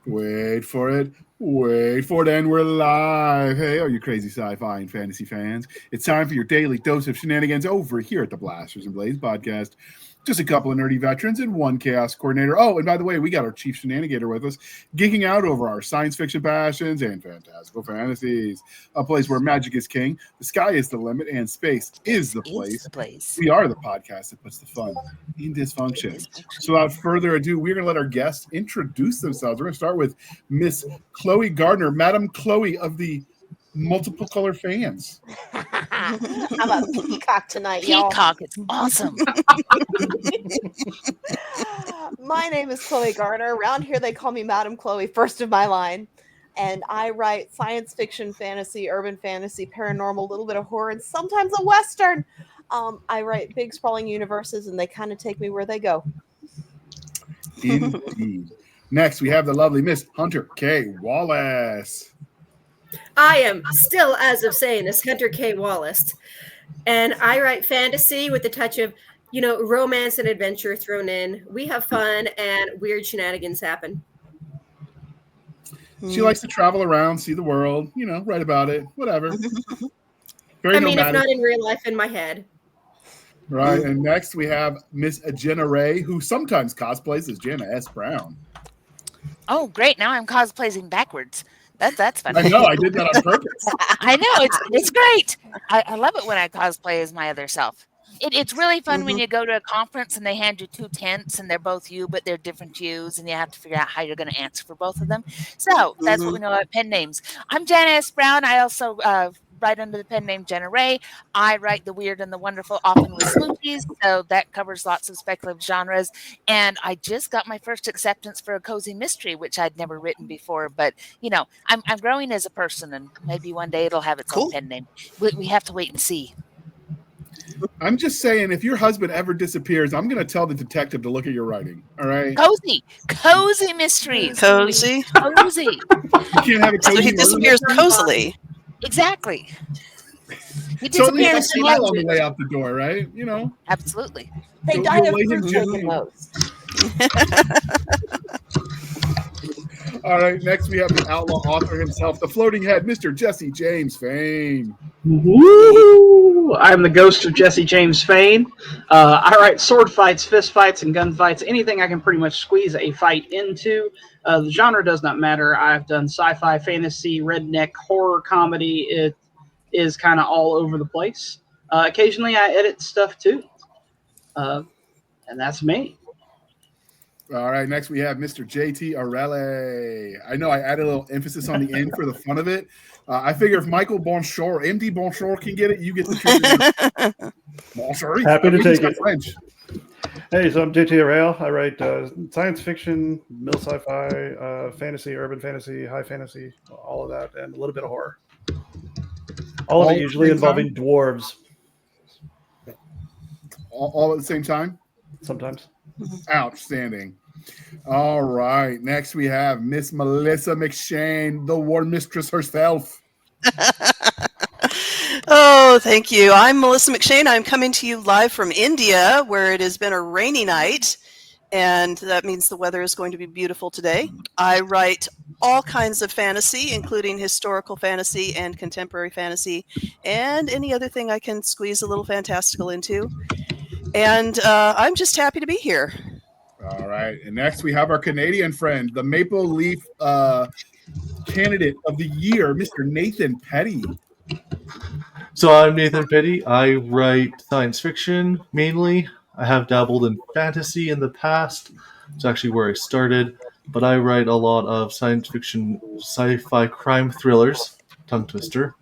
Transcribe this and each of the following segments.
Wait for it. Wait for it, and we're live. Hey, all you crazy sci-fi and fantasy fans. It's time for your daily dose of shenanigans over here at the Blasters and Blades podcast. Just a couple of nerdy veterans and one chaos coordinator. Oh, and by the way, we got our chief shenanigator with us, geeking out over our science fiction passions and fantastical fantasies. A place where magic is king, the sky is the limit, and space is the place. We are the podcast that puts the fun in dysfunction. So without further ado, we're going to let our guests introduce themselves. We're going to start with Miss Chloe Gardner, Madam Chloe of the multiple color fans. I'm a peacock tonight, y'all. Peacock, it's awesome. My name is Chloe Garner. Around here, they call me Madam Chloe, first of my line. And I write science fiction, fantasy, urban fantasy, paranormal, a little bit of horror, and sometimes a Western. I write big, sprawling universes, and they kind of take me where they go. Indeed. Next, we have the lovely Miss Hunter K. Wallace. I am still, as of saying this, Hunter K. Wallace, and I write fantasy with a touch of, romance and adventure thrown in. We have fun and weird shenanigans happen. She likes to travel around, see the world, write about it, whatever. Very nomadic. If not in real life, in my head. Right, and next we have Miss Jana Ray, who sometimes cosplays as Jana S. Brown. Oh, great. Now I'm cosplaying backwards. That's fun. I know, I did that on purpose. I know, it's great. I love it when I cosplay as my other self. It's really fun when you go to a conference and they hand you two tents and they're both you, but they're different yous, and you have to figure out how you're going to answer for both of them. So that's what we know about pen names. I'm Jana S. Brown. I also write under the pen name Jenna Ray. I write the weird and the wonderful, often with smoochies, so that covers lots of speculative genres. And I just got my first acceptance for a cozy mystery, which I'd never written before. But I'm growing as a person, and maybe one day it'll have its own pen name. We have to wait and see. I'm just saying, if your husband ever disappears, I'm going to tell the detective to look at your writing. All right? Cozy mysteries. Cozy. You can't have a cozy. So he disappears cozily. Exactly. He So at least disappears. a smile on the way out the door, right? Absolutely. They You'll die of lay him fruit gently. the most. All right, next we have the outlaw author himself, the floating head, Mr. Jesse James Fain. Woo! I'm the ghost of Jesse James Fain. I write sword fights, fist fights, and gun fights, anything I can pretty much squeeze a fight into. The genre does not matter. I've done sci-fi, fantasy, redneck, horror, comedy. It is kind of all over the place. Occasionally I edit stuff too. And that's me. All right, next we have Mr. JT Arelle. I know I added a little emphasis on the end for the fun of it. I figure if Michael Bonjour, MD Bonjour can get it, you get the treatment. Bonjour. Happy to take it. French. Hey, so I'm JT Arale. I write science fiction, middle sci-fi, fantasy, urban fantasy, high fantasy, all of that, and a little bit of horror. All of it usually involving dwarves. All at the same time? Sometimes. Outstanding. All right. Next, we have Miss Melissa McShane, the war mistress herself. Oh, thank you. I'm Melissa McShane. I'm coming to you live from India, where it has been a rainy night, and that means the weather is going to be beautiful today. I write all kinds of fantasy, including historical fantasy and contemporary fantasy, and any other thing I can squeeze a little fantastical into. And I'm just happy to be here. All right. And next we have our Canadian friend, the Maple Leaf candidate of the year, Mr. Nathan Petty. So I'm Nathan Petty. I write science fiction mainly. I have dabbled in fantasy in the past. It's actually where I started. But I write a lot of science fiction, sci-fi crime thrillers, tongue twister.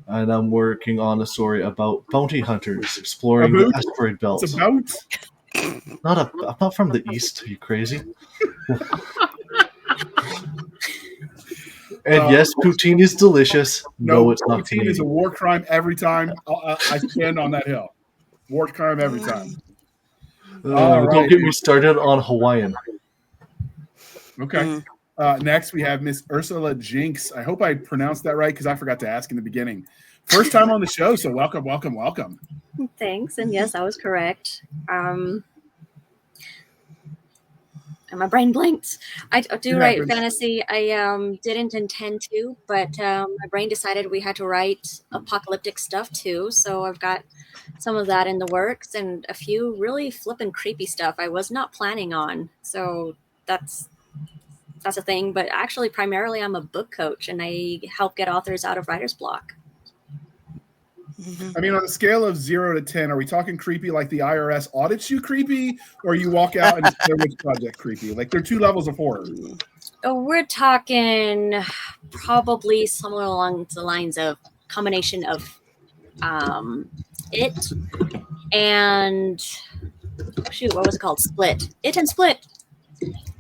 And I'm working on a story about bounty hunters exploring the asteroid belt. It's about? I'm not from the East. Are you crazy? And yes, poutine is delicious. No, it's not. Poutine is a war crime every time. I stand on that hill. War crime every time. Don't get me started on Hawaiian. Okay. Next, we have Miss Ursula Jinks. I hope I pronounced that right because I forgot to ask in the beginning. First time on the show, so welcome, welcome, welcome. Thanks. And yes, I was correct. and my brain blinked. I do It write happens. fantasy. I didn't intend to, but my brain decided we had to write apocalyptic stuff too. So I've got some of that in the works and a few really flippin' creepy stuff I was not planning on. So that's a thing. But actually, primarily, I'm a book coach and I help get authors out of writer's block. I mean, on a scale of 0 to 10, are we talking creepy like the IRS audits you creepy, or you walk out and it's Blair Witch Project creepy? Like, there are two levels of horror. Oh, we're talking probably somewhere along the lines of combination of it and shoot, what was it called? Split. It and Split.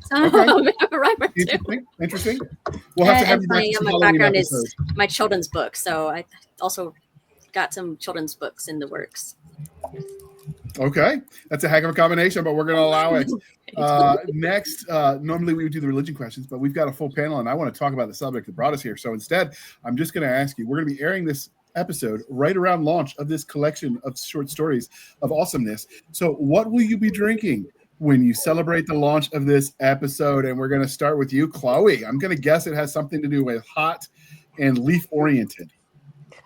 So Okay. right there too. Interesting. We'll have to have you back to some My Halloween background episodes. is my children's book, so I also got some children's books in the works. Okay, that's a heck of a combination, but we're going to allow it. Next, normally we would do the religion questions, but we've got a full panel, and I want to talk about the subject that brought us here. So instead, I'm just going to ask you, we're going to be airing this episode right around launch of this collection of short stories of awesomeness. So what will you be drinking when you celebrate the launch of this episode? And we're going to start with you, Chloe. I'm going to guess it has something to do with hot and leaf-oriented.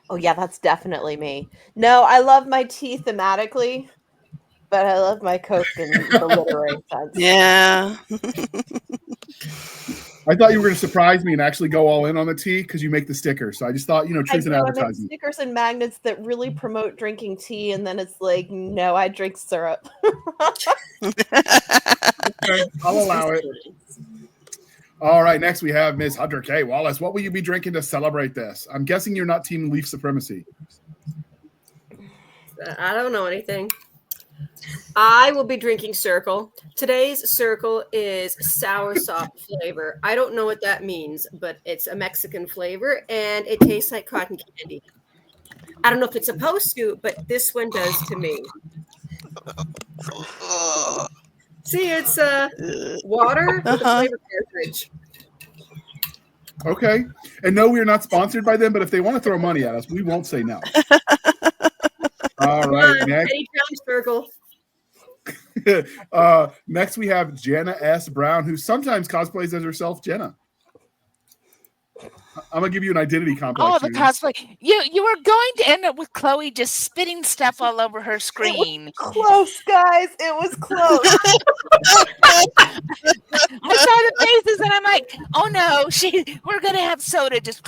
Oh yeah, that's definitely me. No, I love my tea thematically, but I love my Coke in the literary sense. Yeah. I thought you were going to surprise me and actually go all in on the tea because you make the stickers. So I just thought, truth in I make advertising. stickers and magnets that really promote drinking tea, and then it's like, no, I drink syrup. Okay, I'll allow it. All right, next we have Ms. Hunter K. Wallace. What will you be drinking to celebrate this? I'm guessing you're not team leaf supremacy. I don't know anything. I will be drinking Circle. Today's Circle is soursop flavor. I don't know what that means, but it's a Mexican flavor and it tastes like cotton candy. I don't know if it's supposed to, but this one does to me. See, it's water with a flavor cartridge. Okay. And no, we're not sponsored by them, but if they want to throw money at us, we won't say no. All right, next. Anytime Circle. Next we have Jana S. Brown, who sometimes cosplays as herself, Jenna. I'm gonna give you an identity complex. Oh, the cosplay! You were going to end up with Chloe just spitting stuff all over her screen. Close, guys. It was close. I saw the faces, and I'm like, "Oh no, we're gonna have soda." Just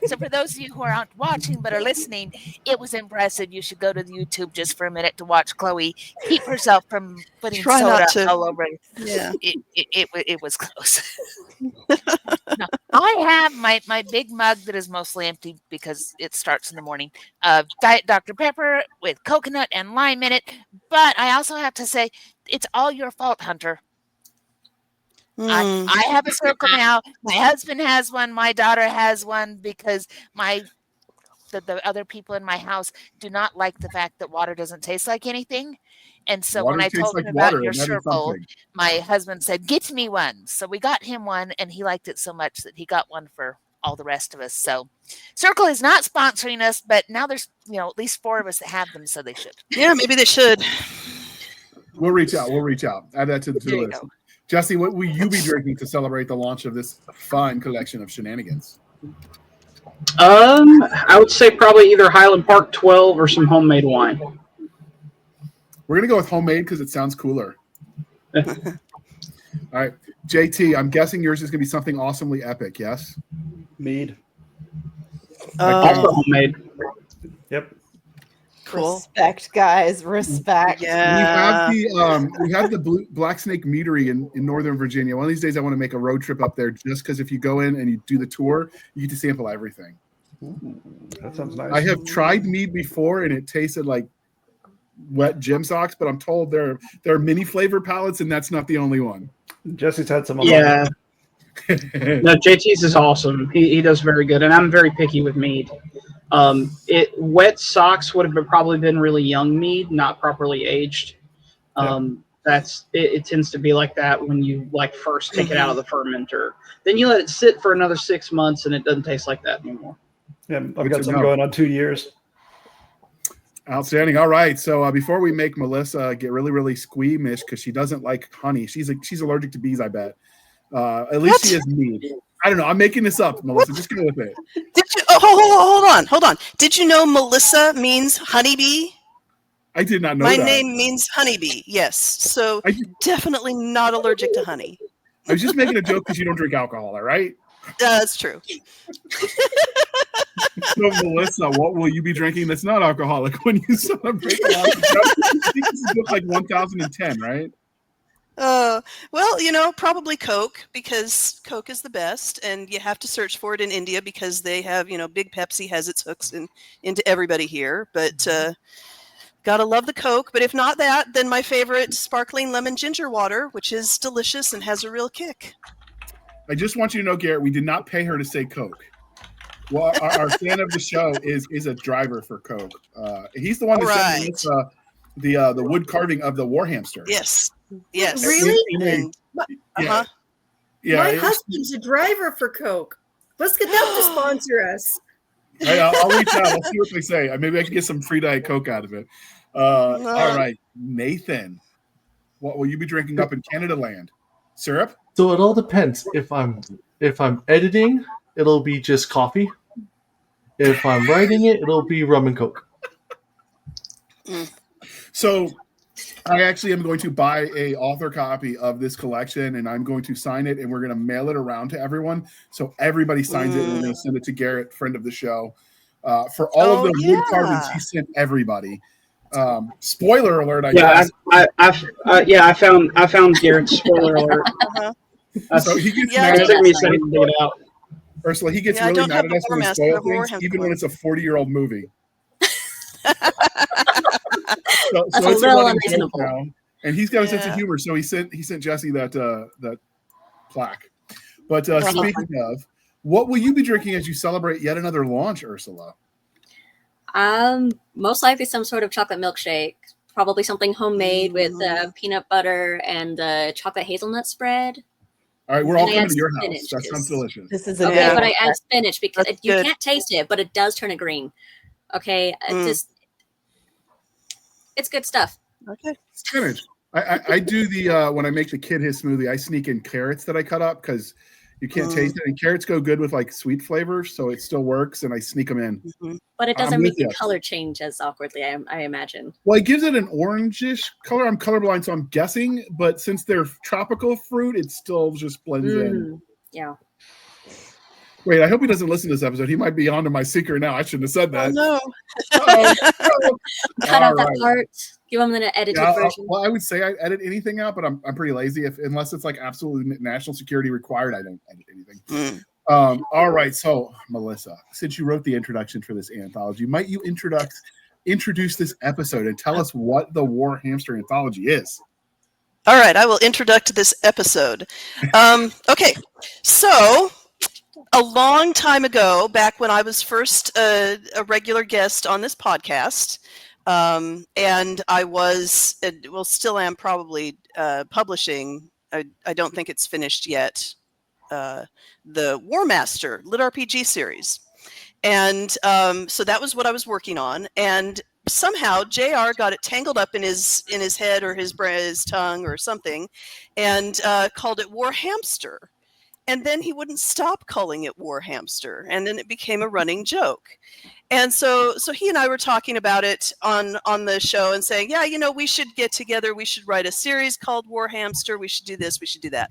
so for those of you who aren't watching but are listening, it was impressive. You should go to the YouTube just for a minute to watch Chloe keep herself from putting Try soda not to. all over. Yeah. It was close. No, I have my big mug that is mostly empty because it starts in the morning. Diet Dr. Pepper with coconut and lime in it. But I also have to say, it's all your fault, Hunter. I have a Circle now. My husband has one. My daughter has one because the other people in my house do not like the fact that water doesn't taste like anything. And so Water when I tastes told like him water, about your and that is Circle, something. my husband said, "Get me one." So we got him one, and he liked it so much that he got one for all the rest of us. So Circle is not sponsoring us, but now there's at least 4 of us that have them, so they should. Yeah, maybe they should. We'll reach out. Add that to the There you list. go. Jesse, what will you be drinking to celebrate the launch of this fun collection of shenanigans? I would say probably either Highland Park 12 or some homemade wine. We're gonna go with homemade because it sounds cooler. All right, JT, I'm guessing yours is gonna be something awesomely epic. Yes. Mead. Also homemade. Yep. Cool. Respect, guys. Respect. Yeah. We have the Black Snake Meadery in Northern Virginia. One of these days, I want to make a road trip up there just because if you go in and you do the tour, you get to sample everything. Ooh, that sounds nice. I have tried mead before, and it tasted like wet gym socks, but I'm told there are many flavor palettes, and that's not the only one. Jesse's had some. Yeah. No, JT's is awesome. He does very good, and I'm very picky with mead. Wet socks would have probably been really young mead, not properly aged. It tends to be like that when you first take it out of the fermenter. Then you let it sit for another 6 months, and it doesn't taste like that anymore. Yeah, I've got some going on 2 years. Outstanding. All right. So before we make Melissa get really, really squeamish because she doesn't like honey, she's allergic to bees. I bet. At least she is me. I don't know. I'm making this up, Melissa. Just go with it. Did you? Hold on. Did you know Melissa means honeybee? I did not know My that. name means honeybee. Yes. So definitely not allergic to honey. I was just making a joke because you don't drink alcohol, all right? That's true. So, Melissa, what will you be drinking that's not alcoholic when you celebrate the launch? I think this is like 1010, right? Well, probably Coke, because Coke is the best, and you have to search for it in India because they have, Big Pepsi has its hooks into everybody here. But gotta love the Coke. But if not that, then my favorite sparkling lemon ginger water, which is delicious and has a real kick. I just want you to know, Garrett, we did not pay her to say Coke. Well, our fan of the show is a driver for Coke. He's the one that sent us the wood carving of the War Hamster. Yes. Really? Yeah. My husband's a driver for Coke. Let's get them to sponsor us. I'll reach out. Let's see what they say. Maybe I can get some free Diet Coke out of it. All right, Nathan, what will you be drinking up in Canada land? Syrup? So it all depends. If I'm editing, it'll be just coffee. If I'm writing it, it'll be rum and Coke. So I actually am going to buy a author copy of this collection, and I'm going to sign it, and we're going to mail it around to everyone. So everybody signs it, and we're going to send it to Garrett, friend of the show, for all of the wood carvings he sent everybody. Spoiler alert! I guess. I found Garrett's spoiler alert. So he gets mad. It took me a second to get it out. Ursula, he gets really mad at us when we spoil things, even when it's a 40-year-old movie. So it's a little unreasonable now, and he's got a sense of humor. So he sent Jesse that plaque. But speaking of, what will you be drinking as you celebrate yet another launch, Ursula? Most likely some sort of chocolate milkshake. Probably something homemade with peanut butter and chocolate hazelnut spread. All right, we're all coming to your house. That sounds delicious. This is okay, but I add spinach because you can't taste it, but it does turn it green. Okay, it's good stuff. Okay, spinach. I do the when I make the kid his smoothie, I sneak in carrots that I cut up because you can't taste it, and carrots go good with like sweet flavors, so it still works, and I sneak them in. But it doesn't make the color change as awkwardly, I imagine. Well, it gives it an orangish color. I'm colorblind, so I'm guessing, but since they're tropical fruit, it still just blends in. Yeah. Wait, I hope he doesn't listen to this episode. He might be onto my secret now. I shouldn't have said that. No. Cut out that part. Give him the edited version. Well, I would say I edit anything out, but I'm pretty lazy. Unless it's like absolutely national security required, I don't edit anything. All right, so Melissa, since you wrote the introduction for this anthology, might you introduce this episode and tell us what the War Hamster anthology is? All right, I will introduce this episode. Okay, so a long time ago, back when I was first a regular guest on this podcast, and I was, still am probably publishing, I don't think it's finished yet, the War Master Lit RPG series. And so that was what I was working on. And somehow JR got it tangled up in his head or his tongue or something, and called it War Hamster. And then he wouldn't stop calling it War Hamster, and then it became a running joke. And so he and I were talking about it on the show and saying, yeah, we should get together. We should write a series called War Hamster. We should do this. We should do that.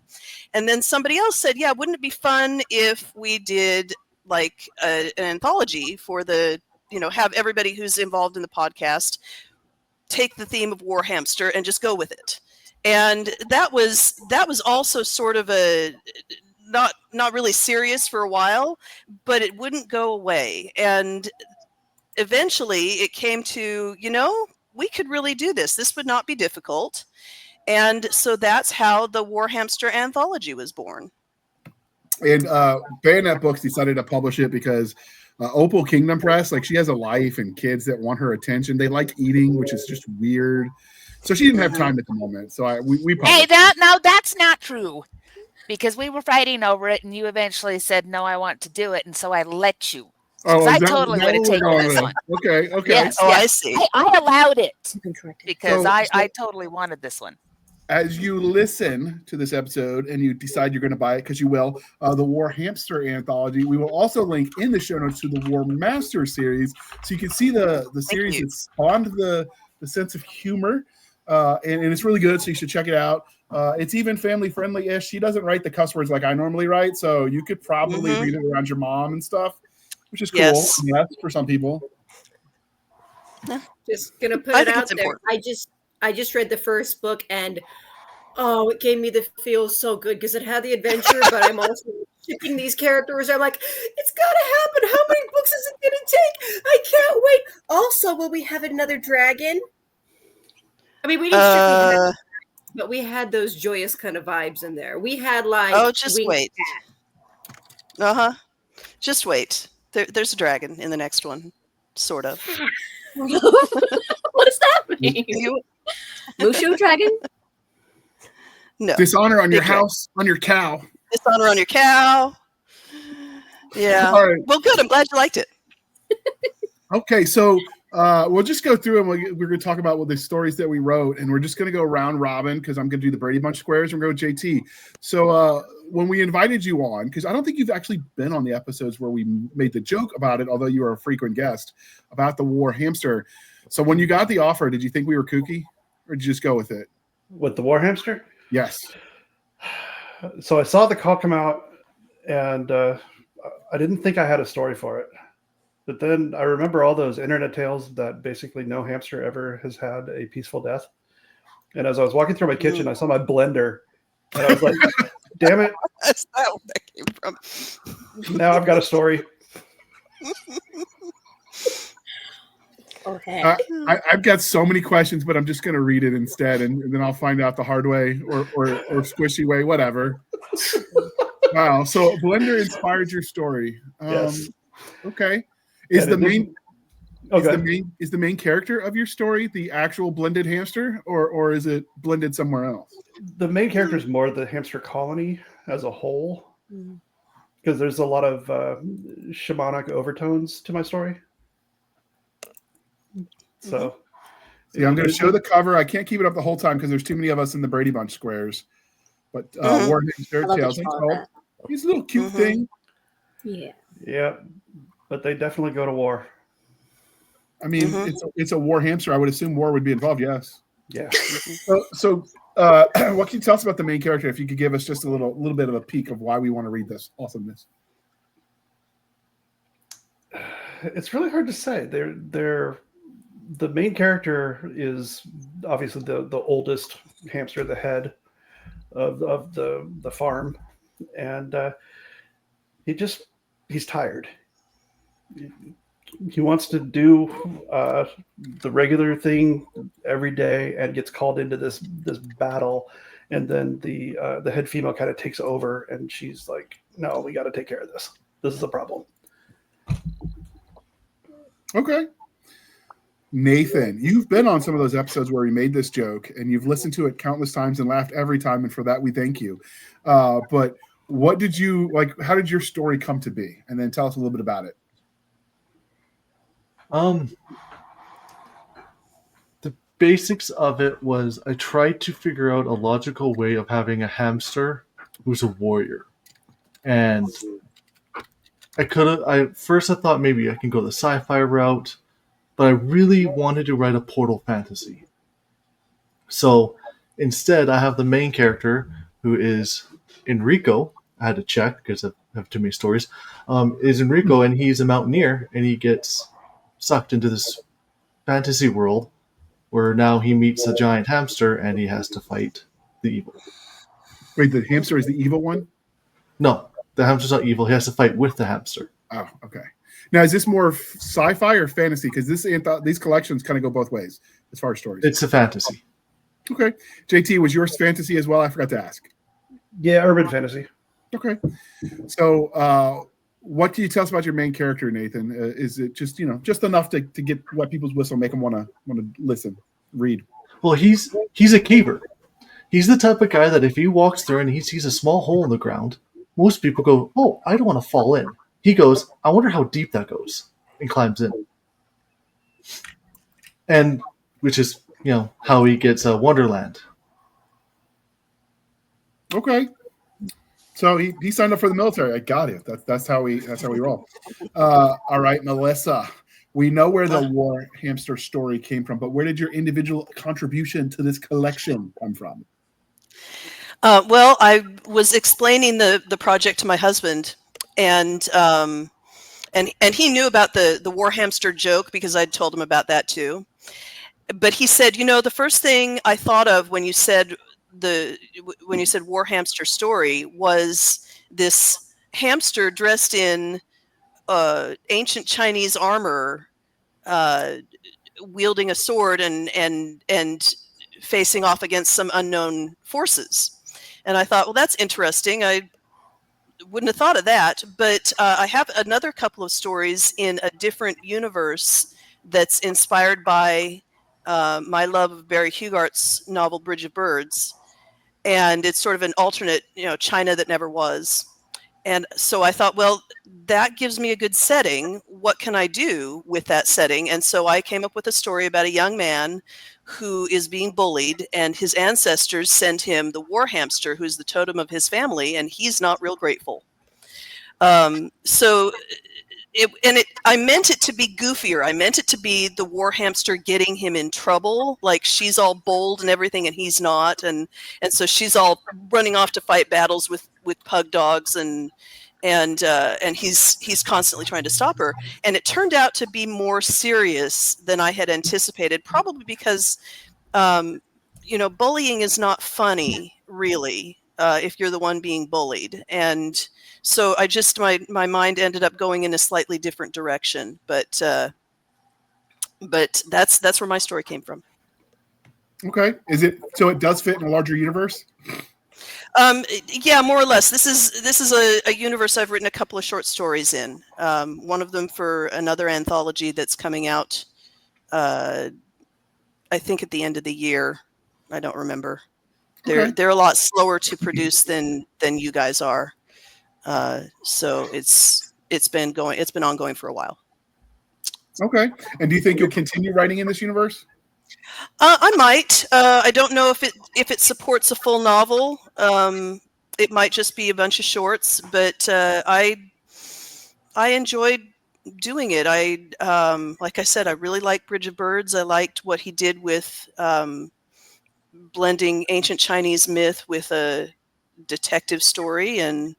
And then somebody else said, yeah, wouldn't it be fun if we did like an anthology for the, have everybody who's involved in the podcast take the theme of War Hamster and just go with it. And that was also sort of a not really serious for a while, but it wouldn't go away. And eventually it came to, we could really do this. This would not be difficult. And so that's how the War Hamster anthology was born. And Bayonet Books decided to publish it because Opal Kingdom Press, like, she has a life and kids that want her attention. They like eating, which is just weird. So she didn't have time at the moment. So we hey, that's not true. Because we were fighting over it, and you eventually said, no, I want to do it, and so I let you. Oh, Because I is that totally what would have we're taken going this with? one. Okay, okay. Yes, Oh, yes. I see. I allowed it because So- I totally wanted this one. As you listen to this episode and you decide you're going to buy it, because you will, the War Hamster anthology, we will also link in the show notes to the War Master series, so you can see the series you. that spawned the sense of humor, and it's really good. So you should check it out. It's even family friendly-ish. She doesn't write the cuss words like I normally write, so you could probably read it around your mom and stuff, which is cool. Yes. Yes, for some people. Just gonna put I it think out it's there. important. I just read the first book and oh, it gave me the feels so good because it had the adventure, but I'm also shipping these characters. I'm like, it's gotta happen. How many books is it gonna take? I can't wait. Also, will we have another dragon? I mean, we didn't strictly have, but we had those joyous kind of vibes in there. We had like Oh, just wink wait. Just wait. There's a dragon in the next one, sort of. What does that mean? You, Mushu dragon? no. Dishonor on your Big dragon. house, on your cow. Dishonor on your cow. Yeah. All right. Well, good. I'm glad you liked it. Okay, so we'll just go through and we're going to talk about the stories that we wrote, and we're just going to go round robin because I'm going to do the Brady Bunch squares and we're going to go with JT. So when we invited you on, because I don't think you've actually been on the episodes where we made the joke about it, although you are a frequent guest, about the War Hamster. So when you got the offer, did you think we were kooky, or did you just go with it? With the War Hamster? Yes. So I saw the call come out, and I didn't think I had a story for it. But then I remember all those internet tales that basically no hamster ever has had a peaceful death. And as I was walking through my kitchen, I saw my blender, and I was like, damn it, That's not where that came from. now I've got a story. Okay. I've got so many questions, but I'm just going to read it instead, and then I'll find out the hard way or squishy way, whatever. Wow. So Blender inspired your story. Yes. Okay. Is And the it main Okay. is the main character of your story the actual blended hamster, or is it blended somewhere else? The main character is more the hamster colony as a whole, because there's a lot of shamanic overtones to my story. So, See, I'm going to show the cover. I can't keep it up the whole time because there's too many of us in the Brady Bunch squares. But War Hamster, I love that Tails, you thanks, call it Hope. He's a little cute thing. Yeah. yeah, but they definitely go to war. I mean, it's a War Hamster. I would assume war would be involved. Yes. Yeah. So what can you tell us about the main character? If you could give us just a little bit of a peek of why we want to read this awesomeness. It's really hard to say. The main character is obviously the oldest hamster, the head of the farm, and he's tired. He wants to do the regular thing every day and gets called into this battle, and then the head female kind of takes over, and she's like, "No, we got to take care of this. This is a problem." Okay. Nathan, you've been on some of those episodes where we made this joke, and you've listened to it countless times and laughed every time, and for that we thank you. But what did you like? How did your story come to be? And then tell us a little bit about it. The basics of it was I tried to figure out a logical way of having a hamster who's a warrior, and I thought maybe I can go the sci-fi route, but I really wanted to write a portal fantasy. So instead, I have the main character, who is Enrico. I had to check because I have too many stories. Is Enrico, and he's a mountaineer, and he gets sucked into this fantasy world where now he meets a giant hamster, and he has to fight the evil. Wait, the hamster is the evil one? No, the hamster's not evil. He has to fight with the hamster. Oh, okay. Now, is this more sci-fi or fantasy? Because these collections kind of go both ways as far as stories. It's a fantasy. Okay. JT, was yours fantasy as well? I forgot to ask. Yeah, urban fantasy. Okay. So what can you tell us about your main character, Nathan? Is it just enough to get wet people's whistle, make them want to listen, read? Well, he's a caver. He's the type of guy that if he walks through and he sees a small hole in the ground, most people go, "Oh, I don't want to fall in." he goes, I wonder how deep that goes, and climbs in. And which is, how he gets Wonderland. Okay. So he signed up for the military. I got it. That's how we roll. All right, Melissa. We know where the War Hamster story came from, but where did your individual contribution to this collection come from? Well, I was explaining the project to my husband, and he knew about the War Hamster joke because I'd told him about that too. But he said, the first thing I thought of when you said War Hamster story was this hamster dressed in ancient Chinese armor, wielding a sword and facing off against some unknown forces. And I thought, well, that's interesting. I wouldn't have thought of that. But I have another couple of stories in a different universe that's inspired by my love of Barry Hugart's novel Bridge of Birds. And it's sort of an alternate, China that never was. And so I thought, well, that gives me a good setting. What can I do with that setting? And so I came up with a story about a young man who is being bullied, and his ancestors send him the War Hamster, who's the totem of his family, and he's not real grateful. I meant it to be goofier. I meant it to be the War Hamster getting him in trouble. Like, she's all bold and everything, and he's not, and so she's all running off to fight battles with pug dogs, and he's constantly trying to stop her. And it turned out to be more serious than I had anticipated, probably because bullying is not funny, really, if you're the one being bullied. And so I just my mind ended up going in a slightly different direction, but that's where my story came from. Okay, so it does fit in a larger universe? Yeah, more or less. This is a universe I've written a couple of short stories in. One of them for another anthology that's coming out, I think at the end of the year. I don't remember. They're a lot slower to produce than you guys are. So it's been ongoing for a while. Okay. And do you think you'll continue writing in this universe? I might. I don't know if it supports a full novel. It might just be a bunch of shorts, but I enjoyed doing it. Like I said, I really liked Bridge of Birds. I liked what he did with blending ancient Chinese myth with a detective story, and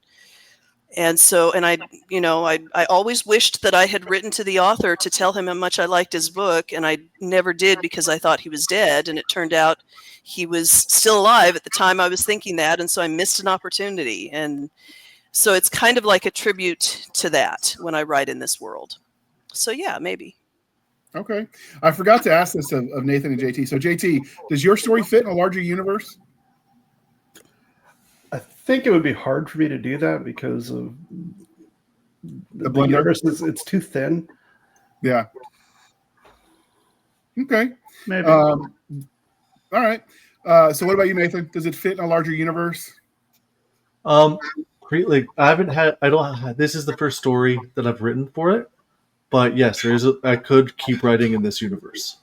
I always wished that I had written to the author to tell him how much I liked his book, and I never did because I thought he was dead, and it turned out he was still alive at the time I was thinking that, and so I missed an opportunity. And so it's kind of like a tribute to that when I write in this world. So yeah, maybe. Okay. I forgot to ask this of Nathan and JT. So JT, does your story fit in a larger universe? I think it would be hard for me to do that because of the universe. It's too thin. Yeah. Okay. Maybe. All right. So what about you, Nathan? Does it fit in a larger universe? Like, this is the first story that I've written for it, but yes, I could keep writing in this universe.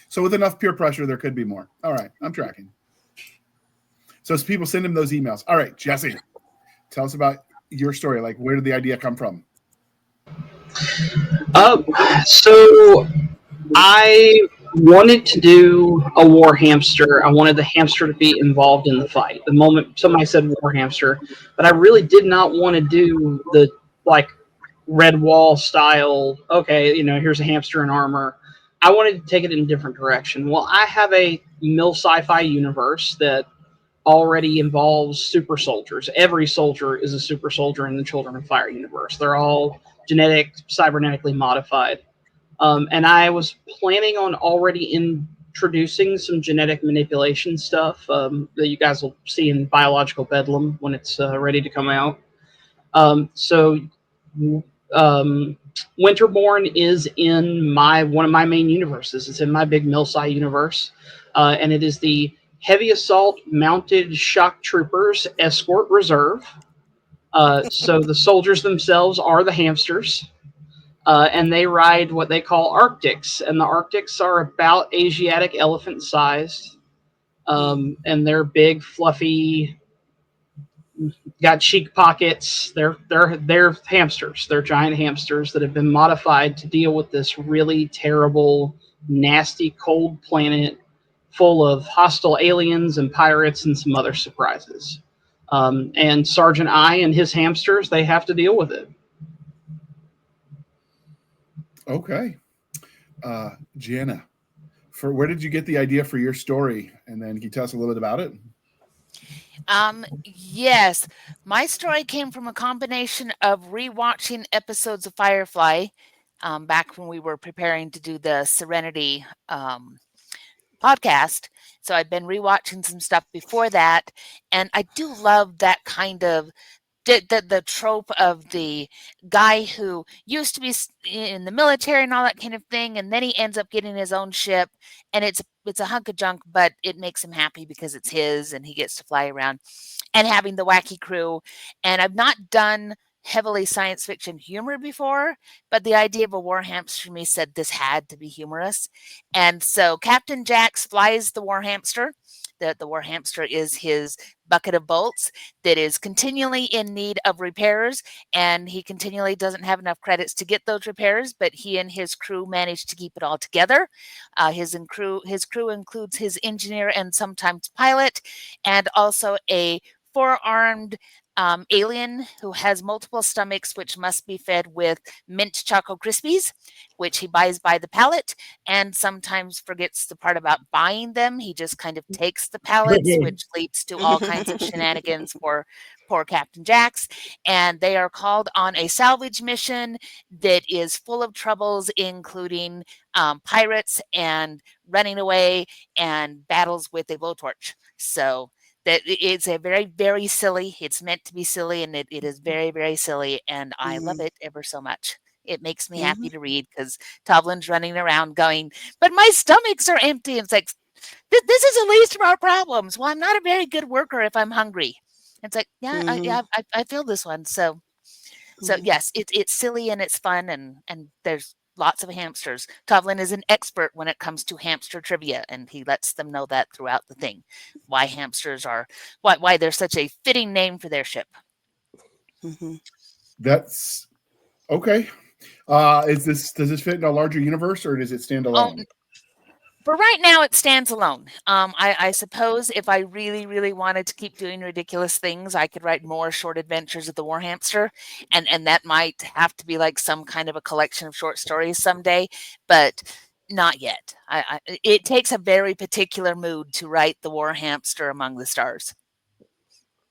So with enough peer pressure, there could be more. All right. I'm tracking. So as people send him those emails. All right, Jesse, tell us about your story. Like, where did the idea come from? So I wanted to do a War Hamster. I wanted the hamster to be involved in the fight. The moment somebody said War Hamster, but I really did not want to do the Red Wall style. Okay, here's a hamster in armor. I wanted to take it in a different direction. Well, I have a mill sci-fi universe that already involves super soldiers. Every soldier is a super soldier in the Children of Fire universe. They're all cybernetically modified. And I was planning on already introducing some genetic manipulation stuff that you guys will see in Biological Bedlam when it's ready to come out. Winterborn is in one of my main universes. It's in my big Milsci universe. And it is the Heavy Assault Mounted Shock Troopers Escort Reserve. So the soldiers themselves are the hamsters. And they ride what they call Arctics, and the Arctics are about Asiatic elephant sized, and they're big, fluffy, got cheek pockets. They're hamsters. They're giant hamsters that have been modified to deal with this really terrible, nasty, cold planet full of hostile aliens and pirates and some other surprises. And Sergeant I and his hamsters, they have to deal with it. Okay. Jana, where did you get the idea for your story? And then can you tell us a little bit about it? Yes, my story came from a combination of rewatching episodes of Firefly back when we were preparing to do the Serenity podcast. So I'd been rewatching some stuff before that, and I do love that kind of the trope of the guy who used to be in the military and all that kind of thing, and then he ends up getting his own ship, and it's a hunk of junk, but it makes him happy because it's his, and he gets to fly around, and having the wacky crew. And I've not done heavily science fiction humor before, but the idea of a war hamster to me said this had to be humorous, and so Captain Jax flies the war hamster. The war hamster is his bucket of bolts that is continually in need of repairs, and he continually doesn't have enough credits to get those repairs, but he and his crew manage to keep it all together. His crew includes his engineer and sometimes pilot, and also a four-armed alien who has multiple stomachs, which must be fed with mint Choco Krispies, which he buys by the pallet, and sometimes forgets the part about buying them. He just kind of takes the pallets, which leads to all kinds of shenanigans for poor Captain Jax. And they are called on a salvage mission that is full of troubles, including pirates and running away and battles with a blowtorch. So that it's a very, very silly. It's meant to be silly, and it is very, very silly, and I love it ever so much. It makes me happy to read because Toblin's running around going, but my stomachs are empty. And it's like, this is the least of our problems. Well, I'm not a very good worker if I'm hungry. It's like, I feel this one. So yes, it's silly and it's fun, and there's lots of hamsters. Toblin is an expert when it comes to hamster trivia, and he lets them know that throughout the thing. Why hamsters are why they're such a fitting name for their ship. That's okay. Does this fit in a larger universe, or does it stand alone? For right now, it stands alone. I suppose if I really, really wanted to keep doing ridiculous things, I could write more short adventures of the War Hamster, and that might have to be like some kind of a collection of short stories someday, but not yet. It takes a very particular mood to write the War Hamster among the stars.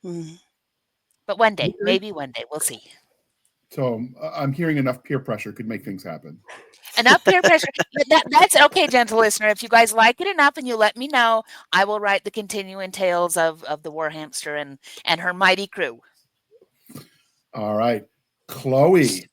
But one day, maybe one day, we'll see. So I'm hearing enough peer pressure could make things happen. Enough peer pressure. That's okay, gentle listener. If you guys like it enough and you let me know, I will write the continuing tales of the War Hamster and her mighty crew. All right. Chloe,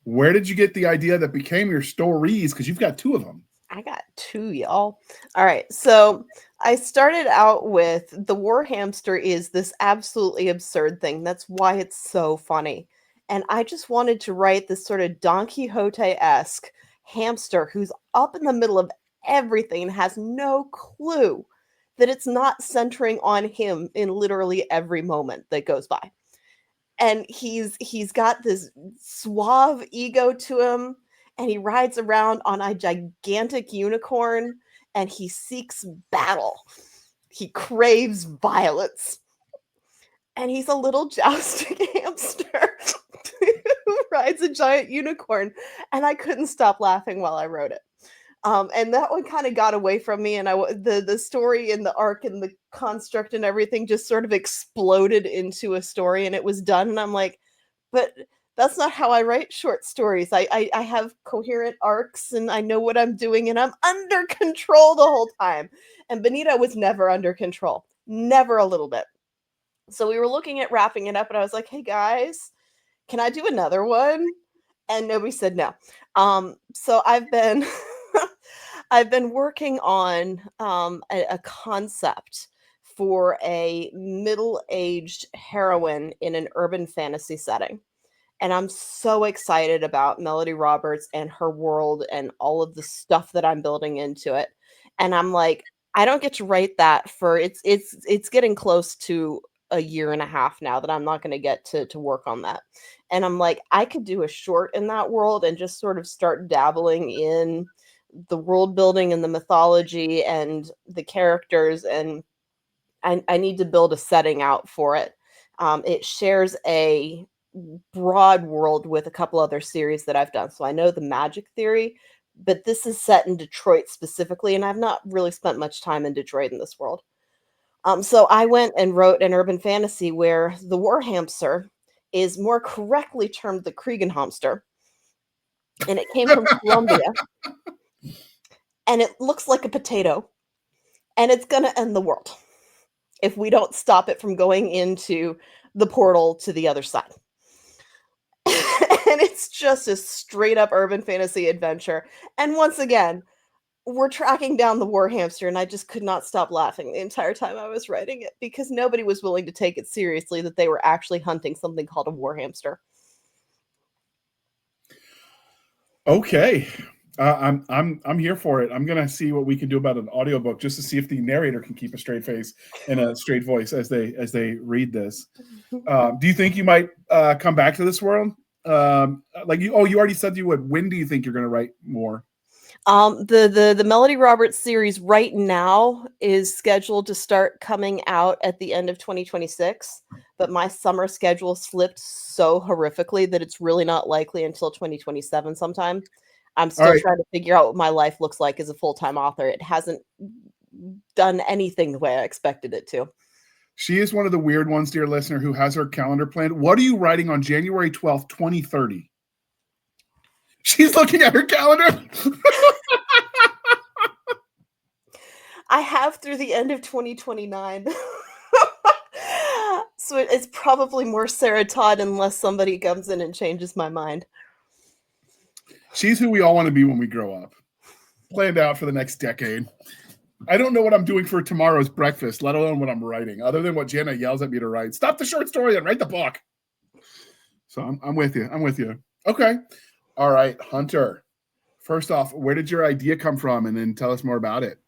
where did you get the idea that became your stories? Because you've got two of them. I got two, y'all. All right. So I started out with the War Hamster is this absolutely absurd thing. That's why it's so funny. And I just wanted to write this sort of Don Quixote-esque hamster who's up in the middle of everything and has no clue that it's not centering on him in literally every moment that goes by. And he's got this suave ego to him, and he rides around on a gigantic unicorn, and he seeks battle. He craves violence. And he's a little jousting hamster who rides a giant unicorn. And I couldn't stop laughing while I wrote it. And that one kind of got away from me. And the story and the arc and the construct and everything just sort of exploded into a story, and it was done. And I'm like, but that's not how I write short stories. I have coherent arcs, and I know what I'm doing, and I'm under control the whole time. And Benita was never under control. Never a little bit. So we were looking at wrapping it up, and I was like, hey guys, can I do another one? And nobody said no. So I've been I've been working on a concept for a middle-aged heroine in an urban fantasy setting. And I'm so excited about Melody Roberts and her world and all of the stuff that I'm building into it. And I'm like, I don't get to write that for it's getting close to a year and a half now that I'm not going to get to work on that. And I'm like, I could do a short in that world and just sort of start dabbling in the world building and the mythology and the characters, and I need to build a setting out for it. It shares a broad world with a couple other series that I've done. So I know the magic theory, but this is set in Detroit specifically, and I've not really spent much time in Detroit in this world. So I went and wrote an urban fantasy where the War Hamster is more correctly termed the Kriegen Hamster, and it came from Colombia, and it looks like a potato, and it's going to end the world if we don't stop it from going into the portal to the other side. And it's just a straight up urban fantasy adventure. And once again, we're tracking down the War Hamster, and I just could not stop laughing the entire time I was writing it because nobody was willing to take it seriously that they were actually hunting something called a War Hamster. Okay. I'm here for it. I'm gonna see what we can do about an audiobook just to see if the narrator can keep a straight face and a straight voice as they read this. Do you think you might come back to this world? You already said you would. When do you think you're gonna write more? The Melody Roberts series right now is scheduled to start coming out at the end of 2026, but my summer schedule slipped so horrifically that it's really not likely until 2027 sometime. I'm still trying to figure out what my life looks like as a full-time author. It hasn't done anything the way I expected it to. She is one of the weird ones, dear listener, who has her calendar planned. What are you writing on January 12th, 2030? She's looking at her calendar. I have through the end of 2029. So it's probably more Sarah Todd unless somebody comes in and changes my mind. She's who we all want to be when we grow up. Planned out for the next decade. I don't know what I'm doing for tomorrow's breakfast, let alone what I'm writing, other than what Jana yells at me to write. Stop the short story and write the book. So I'm with you. I'm with you. Okay. All right, Hunter. First off, where did your idea come from? And then tell us more about it.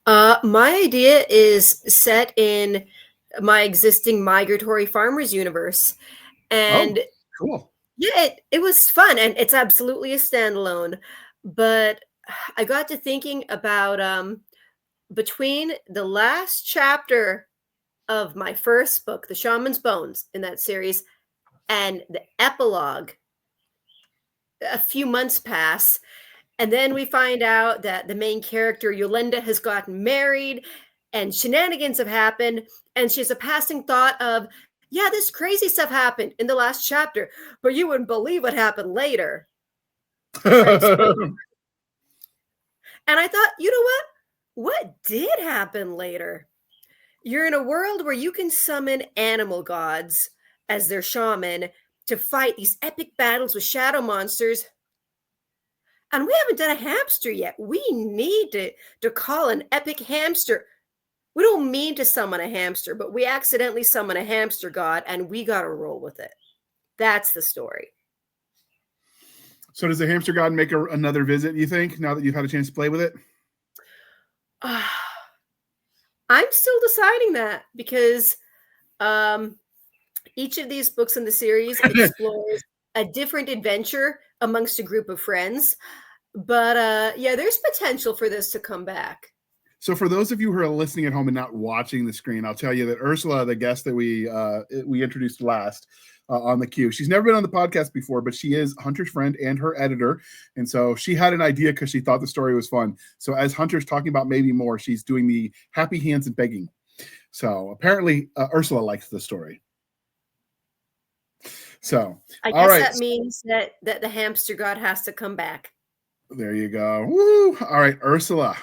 My idea is set in my existing migratory farmers universe. And cool. Yeah, it was fun, and it's absolutely a standalone. But I got to thinking about between the last chapter of my first book, The Shaman's Bones, in that series, and the epilogue, a few months pass, and then we find out that the main character, Yolanda, has gotten married, and shenanigans have happened, and she has a passing thought of, yeah, this crazy stuff happened in the last chapter, but you wouldn't believe what happened later. And I thought, you know what? What did happen later? You're in a world where you can summon animal gods as their shaman to fight these epic battles with shadow monsters. And we haven't done a hamster yet. We need to call an epic hamster. We don't mean to summon a hamster, but we accidentally summon a hamster god, and we got to roll with it. That's the story. So does the hamster god make another visit, you think, now that you've had a chance to play with it? I'm still deciding that because each of these books in the series explores a different adventure amongst a group of friends. But yeah, there's potential for this to come back. So for those of you who are listening at home and not watching the screen, I'll tell you that Ursula, the guest that we introduced last on the queue, she's never been on the podcast before, but she is Hunter's friend and her editor. And so she had an idea because she thought the story was fun. So as Hunter's talking about maybe more, she's doing the happy hands and begging. So apparently Ursula likes the story. So I guess that means that the hamster god has to come back. There you go. Woo! All right, Ursula.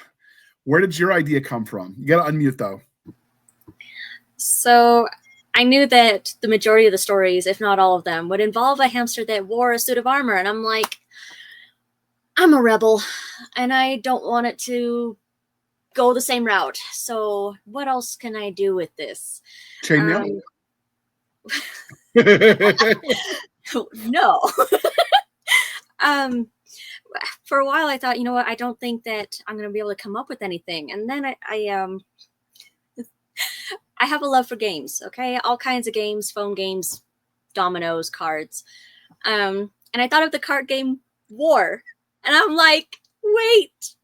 Where did your idea come from? You got to unmute, though. So I knew that the majority of the stories, if not all of them, would involve a hamster that wore a suit of armor. And I'm like, I'm a rebel, and I don't want it to go the same route. So what else can I do with this? Chainmail? No. For a while I thought, you know what, I don't think that I'm going to be able to come up with anything. And then I have a love for games, okay? All kinds of games, phone games, dominoes, cards. And I thought of the card game War. And I'm like, wait,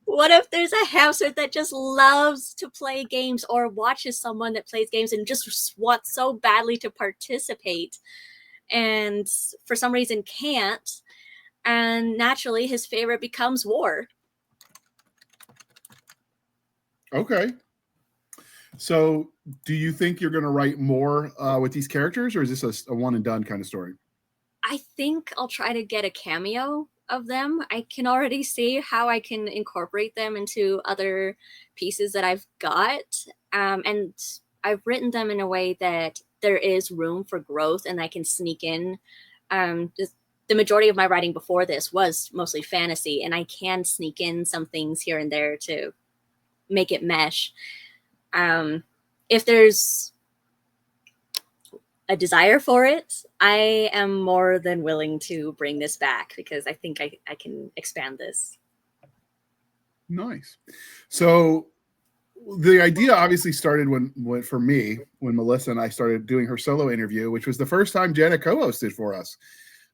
what if there's a hamster that just loves to play games or watches someone that plays games and just wants so badly to participate and for some reason can't? And naturally, his favorite becomes War. Okay. So, do you think you're going to write more with these characters, or is this a one and done kind of story? I think I'll try to get a cameo of them. I can already see how I can incorporate them into other pieces that I've got. And I've written them in a way that there is room for growth and I can sneak in. The majority of my writing before this was mostly fantasy, and I can sneak in some things here and there to make it mesh. If there's a desire for it, I am more than willing to bring this back because I think I can expand this. Nice. So the idea obviously started when for me, when Melissa and I started doing her solo interview, which was the first time Jana co-hosted for us.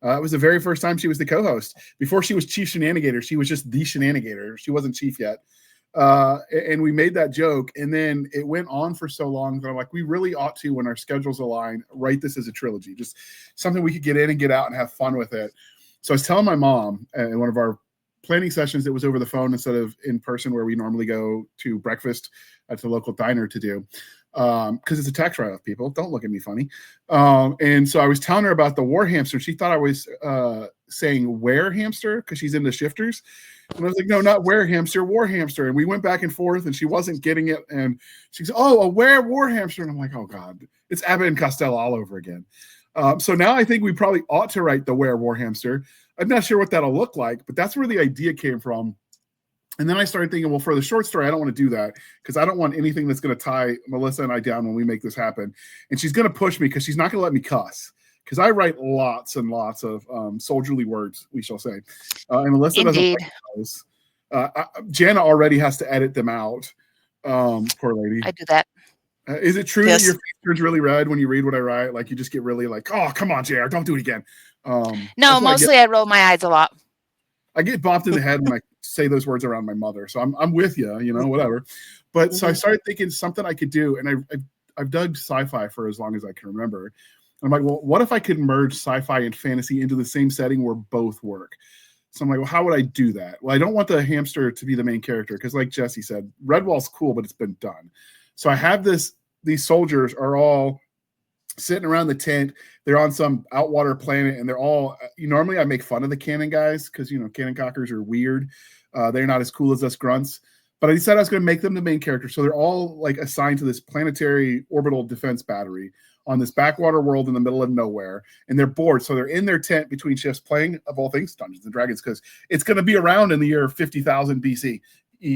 It was the very first time she was the co-host. Before she was Chief Shenanigator, she was just the Shenanigator. She wasn't Chief yet. And we made that joke, and then it went on for so long that I'm like, we really ought to, when our schedules align, write this as a trilogy, just something we could get in and get out and have fun with it. So I was telling my mom in one of our planning sessions that was over the phone instead of in person where we normally go to breakfast at the local diner to do, because it's a tax write-off, people. Don't look at me funny. And so I was telling her about the War Hamster. She thought I was saying Were Hamster because she's into shifters. And I was like, no, not Were Hamster, War Hamster. And we went back and forth, and she wasn't getting it. And she said, oh, a War Hamster. And I'm like, oh, God, it's Abbott and Costello all over again. So now I think we probably ought to write the War Hamster. I'm not sure what that'll look like, but that's where the idea came from. And then I started thinking, well, for the short story, I don't want to do that because I don't want anything that's going to tie Melissa and I down when we make this happen. And she's going to push me because she's not going to let me cuss. Because I write lots and lots of soldierly words, we shall say. And Melissa Indeed. doesn't like those. Jana already has to edit them out. Poor lady. I do that. Is it true Yes. that your face turns really red when you read what I write? Like you just get really like, oh, come on, JR, don't do it again. No, mostly I roll my eyes a lot. I get bopped in the head when I say those words around my mother. So I'm with you, whatever. But so I started thinking something I could do. And I've dug sci-fi for as long as I can remember. I'm like, well, what if I could merge sci-fi and fantasy into the same setting where both work? So I'm like, well, how would I do that? Well, I don't want the hamster to be the main character because, like Jesse said, Redwall's cool, but it's been done. So I have these soldiers are all sitting around the tent. They're on some outwater planet, and they're all normally I make fun of the cannon guys because cannon cockers are weird. They're not as cool as us grunts. But I decided I was going to make them the main character. So they're all like assigned to this planetary orbital defense battery on this backwater world in the middle of nowhere, and they're bored. So they're in their tent between shifts playing, of all things, Dungeons and Dragons, because it's going to be around in the year 50,000 BC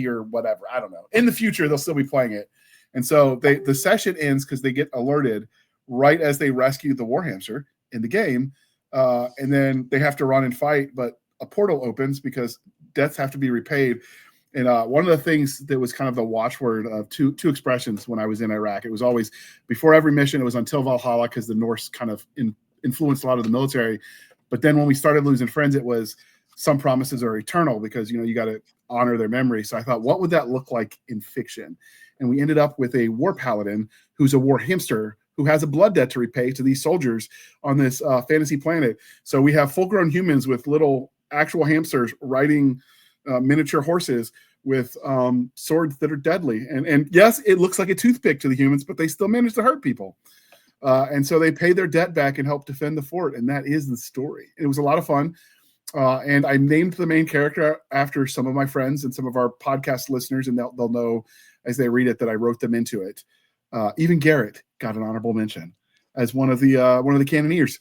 or whatever. I don't know. In the future, they'll still be playing it. And so the session ends because they get alerted right as they rescue the War Hamster in the game, and then they have to run and fight, but a portal opens because debts have to be repaid. And one of the things that was kind of the watchword of two expressions when I was in Iraq, it was always before every mission, it was until Valhalla because the Norse kind of influenced a lot of the military. But then when we started losing friends, it was some promises are eternal because, you got to honor their memory. So I thought, what would that look like in fiction? And we ended up with a war paladin who's a war hamster who has a blood debt to repay to these soldiers on this fantasy planet. So we have full-grown humans with little actual hamsters riding miniature horses with swords that are deadly. And yes, it looks like a toothpick to the humans, but they still manage to hurt people. And so they pay their debt back and help defend the fort. And that is the story. It was a lot of fun. And I named the main character after some of my friends and some of our podcast listeners, and they'll know as they read it that I wrote them into it. Even Garrett got an honorable mention as one of the Cannoneers.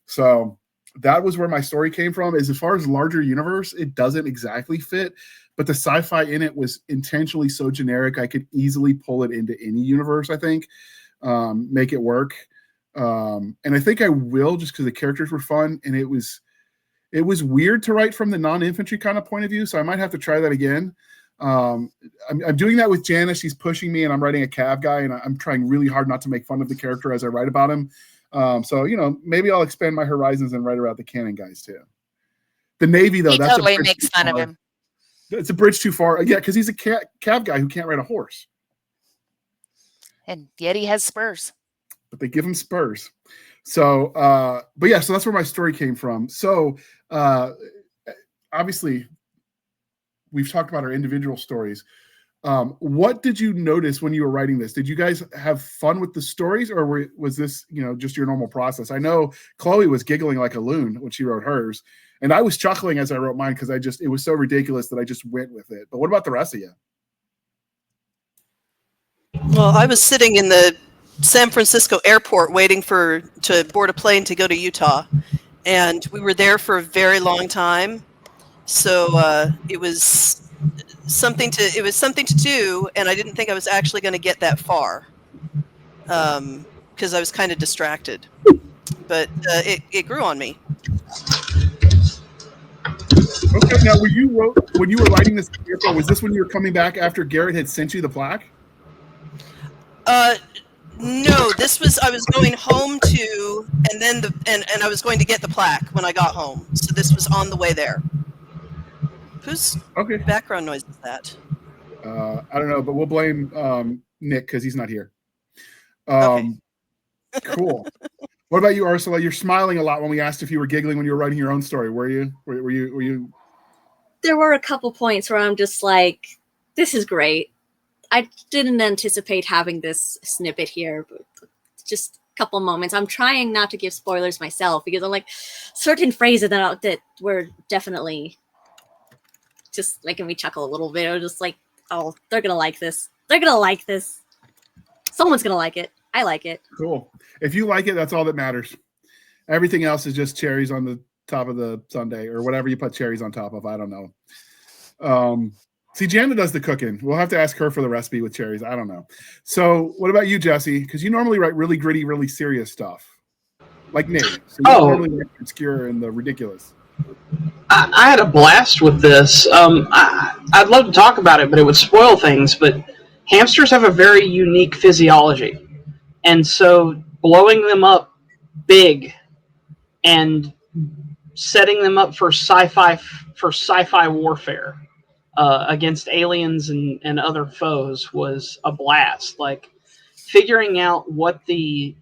So that was where my story came from. Is as far as larger universe, it doesn't exactly fit, but the sci-fi in it was intentionally so generic. I could easily pull it into any universe. I think make it work, and I think I will just because the characters were fun and it was weird to write from the non-infantry kind of point of view. So I might have to try that again. I'm doing that with Jana. She's pushing me, and I'm writing a cav guy, and I'm trying really hard not to make fun of the character as I write about him. So maybe I'll expand my horizons and write about the canon guys too. The Navy, though, He that's totally makes fun of him. It's a bridge too far. Yeah, because he's a cav guy who can't ride a horse, And yet he has spurs. but they give him spurs. So, but yeah, so that's where my story came from. So, obviously, we've talked about our individual stories. What did you notice when you were writing this? Did you guys have fun with the stories, or was this, just your normal process? I know Chloe was giggling like a loon when she wrote hers, and I was chuckling as I wrote mine because it was so ridiculous that I just went with it. But what about the rest of you? Well, I was sitting in the San Francisco airport waiting to board a plane to go to Utah, and we were there for a very long time. So it was something to do, and I didn't think I was actually going to get that far because I was kind of distracted. But it grew on me. Okay, now when you were writing this, was this when you were coming back after Garrett had sent you the plaque? No, I was going home to, and then and I was going to get the plaque when I got home. So this was on the way there. Whose background noise is that? I don't know, but we'll blame Nick because he's not here. Okay. Cool. What about you, Ursula? You're smiling a lot when we asked if you were giggling when you were writing your own story. Were you? Were you? There were a couple points where I'm just like, this is great. I didn't anticipate having this snippet here, but just a couple moments. I'm trying not to give spoilers myself because I'm like, certain phrases that were definitely just making me chuckle a little bit. I was just like, oh, they're going to like this. They're going to like this. Someone's going to like it. I like it. Cool. If you like it, that's all that matters. Everything else is just cherries on the top of the sundae or whatever you put cherries on top of. I don't know. See, Jana does the cooking. We'll have to ask her for the recipe with cherries. I don't know. So what about you, Jesse? Because you normally write really gritty, really serious stuff. Like Nate. So you normally write obscure and the ridiculous. I had a blast with this. I'd love to talk about it, but it would spoil things. But hamsters have a very unique physiology. And so blowing them up big and setting them up for sci-fi warfare against aliens and other foes was a blast. Like figuring out what the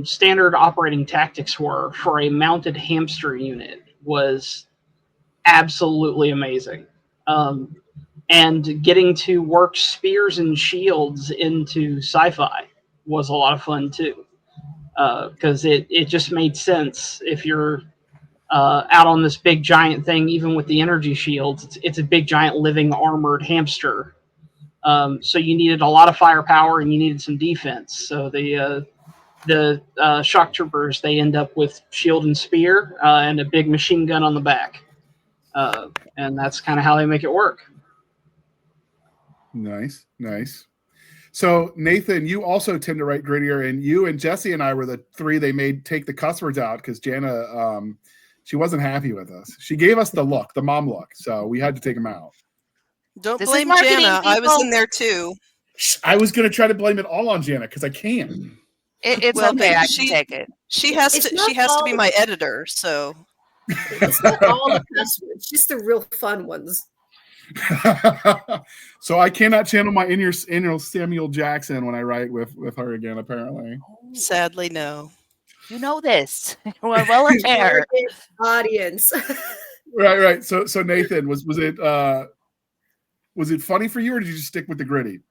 standard operating tactics were for a mounted hamster unit was absolutely amazing. And getting to work spears and shields into sci-fi was a lot of fun too, because it just made sense. If you're out on this big giant thing, even with the energy shields, it's a big giant living armored hamster. So you needed a lot of firepower and you needed some defense. So the shock troopers, they end up with shield and spear and a big machine gun on the back. And that's kind of how they make it work. Nice. So Nathan, you also tend to write grittier, and you and Jesse and I were the three they made take the cuss words out because Jana, she wasn't happy with us. She gave us the mom look, so we had to take them out. Don't blame Jana. I was in there too. I was going to try to blame it all on Jana because I can. It's okay. I can take it. She has to be my editor. So it's not all the cuss words, just the real fun ones. So I cannot channel my inner Samuel Jackson when I write with her again. Apparently, sadly, no. You know this. We're well aware. Audience. Right. So Nathan, was it funny for you, or did you just stick with the gritty?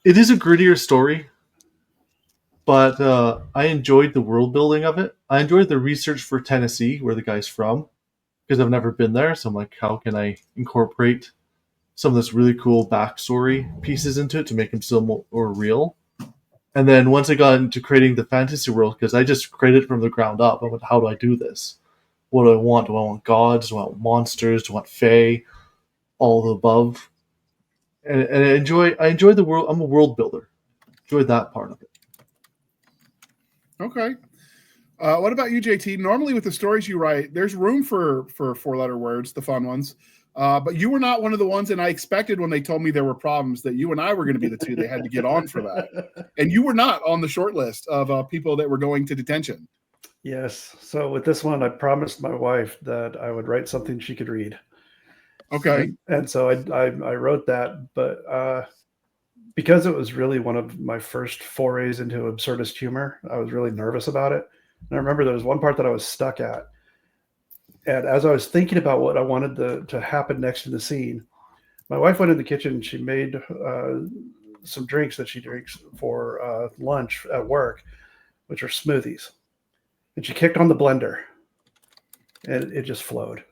It is a grittier story, but I enjoyed the world building of it. I enjoyed the research for Tennessee, where the guy's from, because I've never been there. So I'm like, how can I incorporate some of this really cool backstory pieces into it to make him still more real. And then once I got into creating the fantasy world, because I just created it from the ground up, I went, how do I do this? What do I want? Do I want gods? Do I want monsters? Do I want fae? All the above. And I enjoy the world. I'm a world builder. Enjoy that part of it. Okay. What about you, JT? Normally with the stories you write, there's room for 4-letter words, the fun ones. But you were not one of the ones, and I expected when they told me there were problems that you and I were going to be the two they had to get on for that. And you were not on the short list of people that were going to detention. Yes. So with this one, I promised my wife that I would write something she could read. Okay. And so I wrote that, but because it was really one of my first forays into absurdist humor, I was really nervous about it. And I remember there was one part that I was stuck at. And as I was thinking about what I wanted to happen next in the scene, my wife went in the kitchen and she made some drinks that she drinks for lunch at work, which are smoothies. And she kicked on the blender and it just flowed.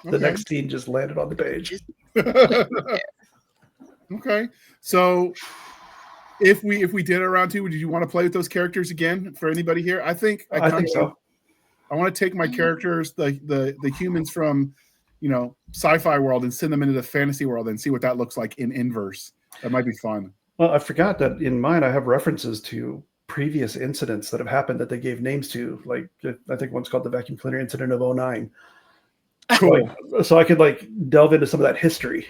The next scene just landed on the page. Okay. So if we did it around 2, would you want to play with those characters again for anybody here? I think so. I want to take my characters, the humans from, sci-fi world, and send them into the fantasy world and see what that looks like in inverse. That might be fun. Well, I forgot that in mine I have references to previous incidents that have happened that they gave names to. Like I think one's called the vacuum cleaner incident of 2009. Cool. So I could delve into some of that history.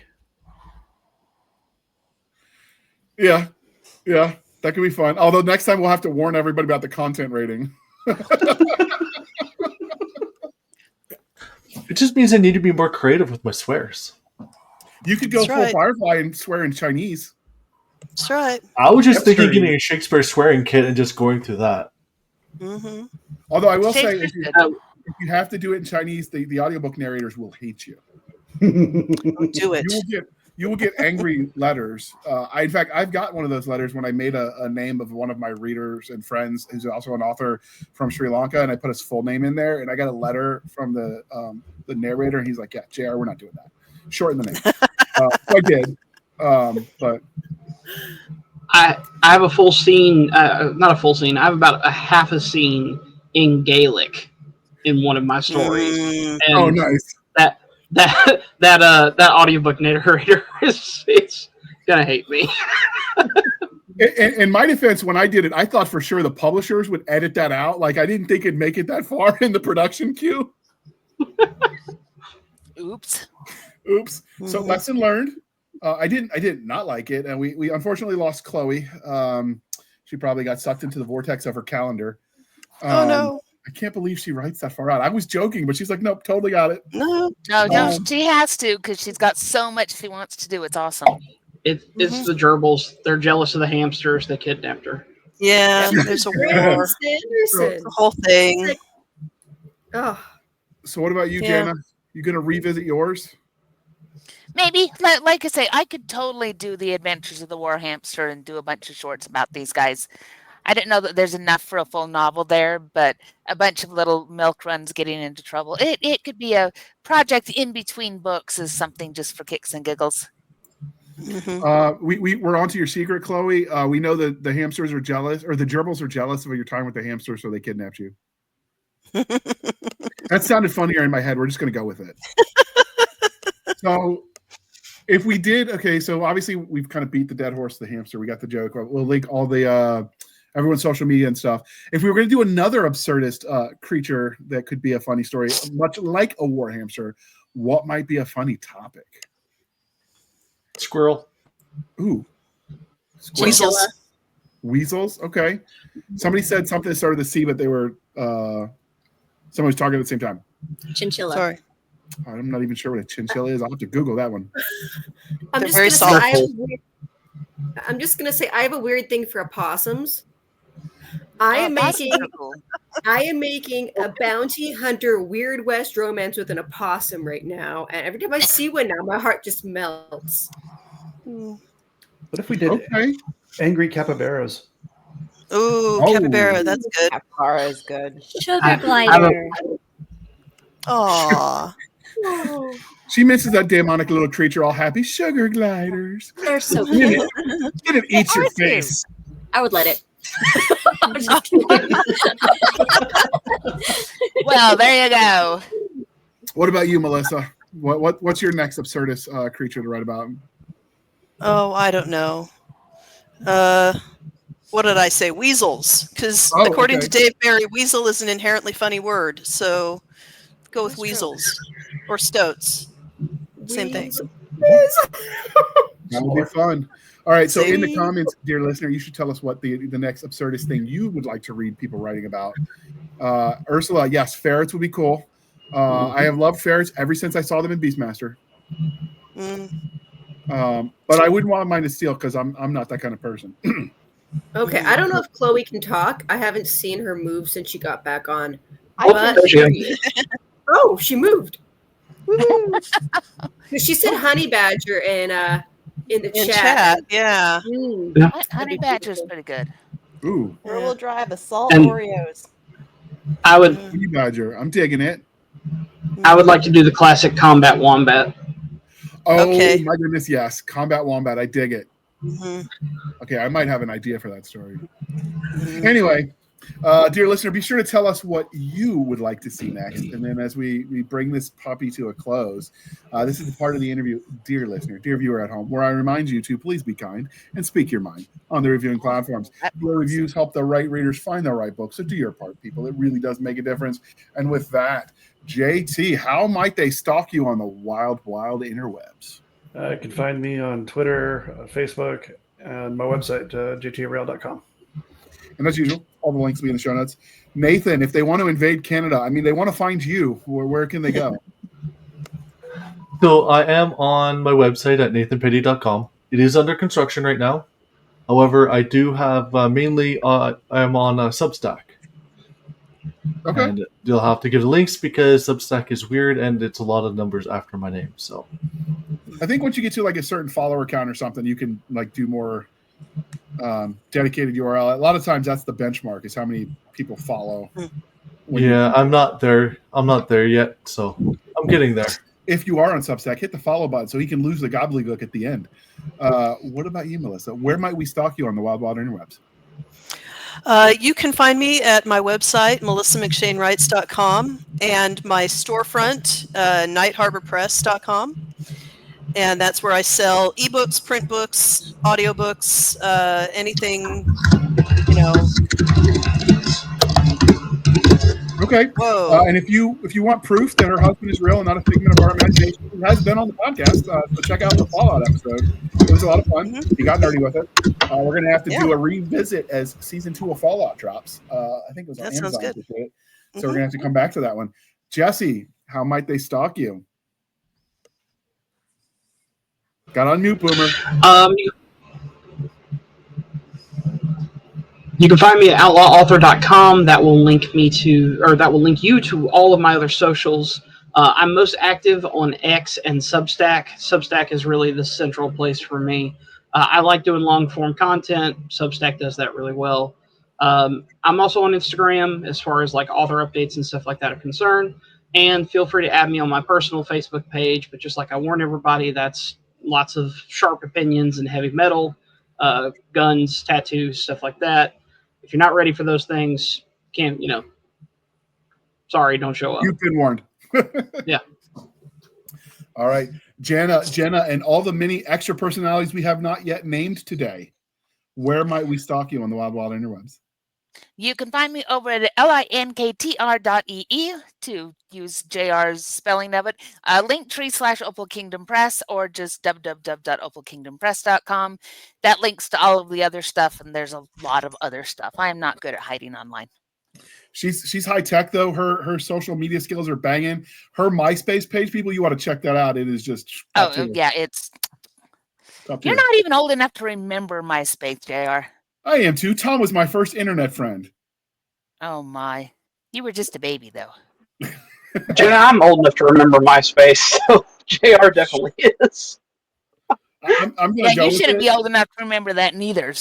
Yeah, that could be fun. Although next time we'll have to warn everybody about the content rating. It just means I need to be more creative with my swears. You could go full Firefly and swear in Chinese. That's right. I was just thinking getting a Shakespeare swearing kit and just going through that. Mm-hmm. Although I will say, if you have to do it in Chinese, the audiobook narrators will hate you. Do it. You will get angry letters. In fact, I've got one of those letters when I made a name of one of my readers and friends who's also an author from Sri Lanka, and I put his full name in there, and I got a letter from the narrator, and he's like, "Yeah, JR, we're not doing that. Shorten the name." So I did, but I have a full scene, not a full scene. I have about a half a scene in Gaelic in one of my stories. And oh, nice. That audiobook narrator is gonna hate me. In my defense, when I did it, I thought for sure the publishers would edit that out. Like, I didn't think it'd make it that far in the production queue. Oops. Mm-hmm. So lesson learned. I did not like it, and we unfortunately lost Chloe. She probably got sucked into the vortex of her calendar. Oh no. I can't believe she writes that far out. I was joking, but she's like, nope, totally got it. No, she has to because she's got so much she wants to do. It's awesome. It's the gerbils. They're jealous of the hamsters. They kidnapped her. Yeah, there's a war. The whole thing. So what about you, Jana? You going to revisit yours? Maybe. Like I say, I could totally do the Adventures of the War Hamster and do a bunch of shorts about these guys. I didn't know that there's enough for a full novel there, but a bunch of little milk runs getting into trouble. It could be a project in between books as something just for kicks and giggles. Mm-hmm. We're on to your secret, Chloe. We know that the hamsters are jealous, or the gerbils are jealous of your time with the hamsters, so they kidnapped you. That sounded funnier in my head. We're just going to go with it. So if we did, okay, so obviously we've kind of beat the dead horse, the hamster. We got the joke. We'll link all the everyone's social media and stuff. If we were going to do another absurdist creature that could be a funny story, much like a war hamster, what might be a funny topic? Squirrel. Ooh. Weasels. Weasels? Okay. Somebody said something that started with a C, but they were someone was talking at the same time. Chinchilla. Sorry. I'm not even sure what a chinchilla is. I'll have to Google that one. I'm just going to say I have a weird thing for opossums. I am making a bounty hunter Weird West romance with an opossum right now, and every time I see one now, my heart just melts. What if we did angry capybaras? Ooh, capybara, that's good. Capybara is good. Sugar glider. Aww. She misses that demonic little creature, all happy sugar gliders. They're so Get cute. it, eat your are cute. face. I would let it. I'm just kidding. Well, there you go. What about you, Melissa? What's your next absurdist creature to write about? Oh, I don't know. What did I say? Weasels. Because according to Dave Barry, weasel is an inherently funny word. So go with weasels or stoats. Same thing. That would be fun. All right. So in the comments, dear listener, you should tell us what the next absurdist thing you would like to read people writing about. Ursula, yes, ferrets would be cool. I have loved ferrets ever since I saw them in Beastmaster. But I wouldn't want mine to steal because I'm not that kind of person. Okay, I don't know if Chloe can talk. I haven't seen her move since she got back on. Oh, she moved. She said honey badger in the chat. Yeah. Honey badger is pretty good. Ooh. Rear-wheel drive assault And- Oreos. I would Honey badger. I'm digging it. like to do the classic combat wombat. Oh Okay. my goodness, yes. Combat wombat. I dig it. Mhm. Okay, I might have an idea for that story. Anyway, dear listener, be sure to tell us what you would like to see next. And then as we bring this puppy to a close, this is the part of the interview, dear listener, dear viewer at home, where I remind you to please be kind and speak your mind on the reviewing platforms. Your reviews help the right readers find the right book. So do your part, people. It really does make a difference. And with that, JT, how might they stalk you on the wild, wild interwebs? You can find me on Twitter, Facebook, and my website, jtrail.com. And as usual, all the links will be in the show notes. Nathan, if they want to invade Canada, I mean, they want to find you, where can they go? So I am on my website at nathanpitty.com. It is under construction right now. However, I do have mainly I am on Substack. Okay. And you'll have to give the links because Substack is weird and it's a lot of numbers after my name. So I think once you get to like a certain follower count or something, you can like do more dedicated URL. A lot of times that's the benchmark is how many people follow. Yeah, I'm not there. I'm not there yet. So I'm getting there. If you are on Substack, hit the follow button so he can lose the gobbledygook at the end. What about you, Melissa? Where might we stalk you on the wild, wild interwebs? You can find me at my website, melissamcshanewrites.com, and my storefront, nightharborpress.com. And that's where I sell ebooks, print books, audiobooks, anything, you know. Okay. Whoa. And if you want proof that her husband is real and not a figment of our imagination, he has been on the podcast. So check out the Fallout episode. It was a lot of fun. He got nerdy with it. We're going to have to do a revisit as season 2 of Fallout drops. I think it was on Amazon. Sounds good. So we're going to have to come back to that one. Jesse, how might they stalk you? Got on mute, Boomer. You can find me at outlawauthor.com. That will link me to, or that will link you to all of my other socials. I'm most active on X and Substack. Substack is really the central place for me. I like doing long form content. Substack does that really well. I'm also on Instagram as far as like author updates and stuff like that are concerned. And feel free to add me on my personal Facebook page. But just like I warn everybody, that's lots of sharp opinions and heavy metal, guns, tattoos, stuff like that. If you're not ready for those things, sorry, don't show up. You've been warned. Yeah. All right. Jana, and all the many extra personalities we have not yet named today, where might we stalk you on the wild, wild interwebs? You can find me over at linktr.ee to use JR's spelling of it. Linktree/Opal Kingdom Press or just www.opalkingdompress.com. That links to all of the other stuff, and there's a lot of other stuff. I am not good at hiding online. She's high tech though. Her social media skills are banging. Her MySpace page, people, you want to check that out. It is just it's. You're not even old enough to remember MySpace, JR. I am too. Tom was my first internet friend. Oh my. You were just a baby though. Jana, I'm old enough to remember MySpace, so JR definitely is. I'm gonna go. You shouldn't be old enough to remember that neither.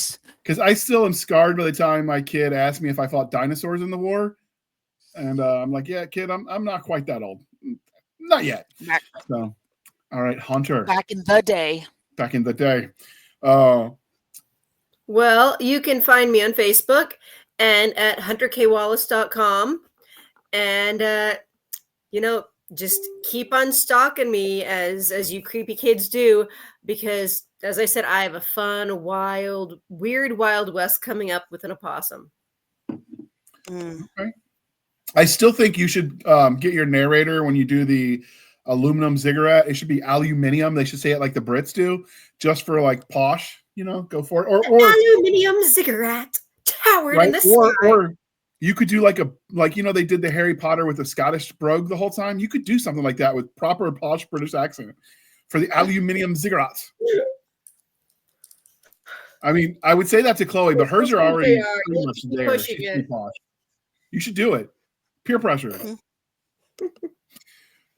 Because I still am scarred by the time my kid asked me if I fought dinosaurs in the war, and I'm like, yeah, kid, I'm not quite that old, not yet. So All right, Hunter. Back in the day. Back in the day. Well, you can find me on Facebook and at hunterkwallace.com. And, just keep on stalking me as you creepy kids do, because, as I said, I have a fun, weird Wild West coming up with an opossum. Okay. I still think you should get your narrator when you do the aluminum ziggurat. It should be aluminium. They should say it like the Brits do, just for like posh. Go for it. Or aluminium ziggurat towered in the sky. Or you could do they did the Harry Potter with the Scottish brogue the whole time. You could do something like that with proper posh British accent for the aluminium ziggurats. I mean, I would say that to Chloe, but hers are already pretty much there. She's too posh. You should do it. Peer pressure.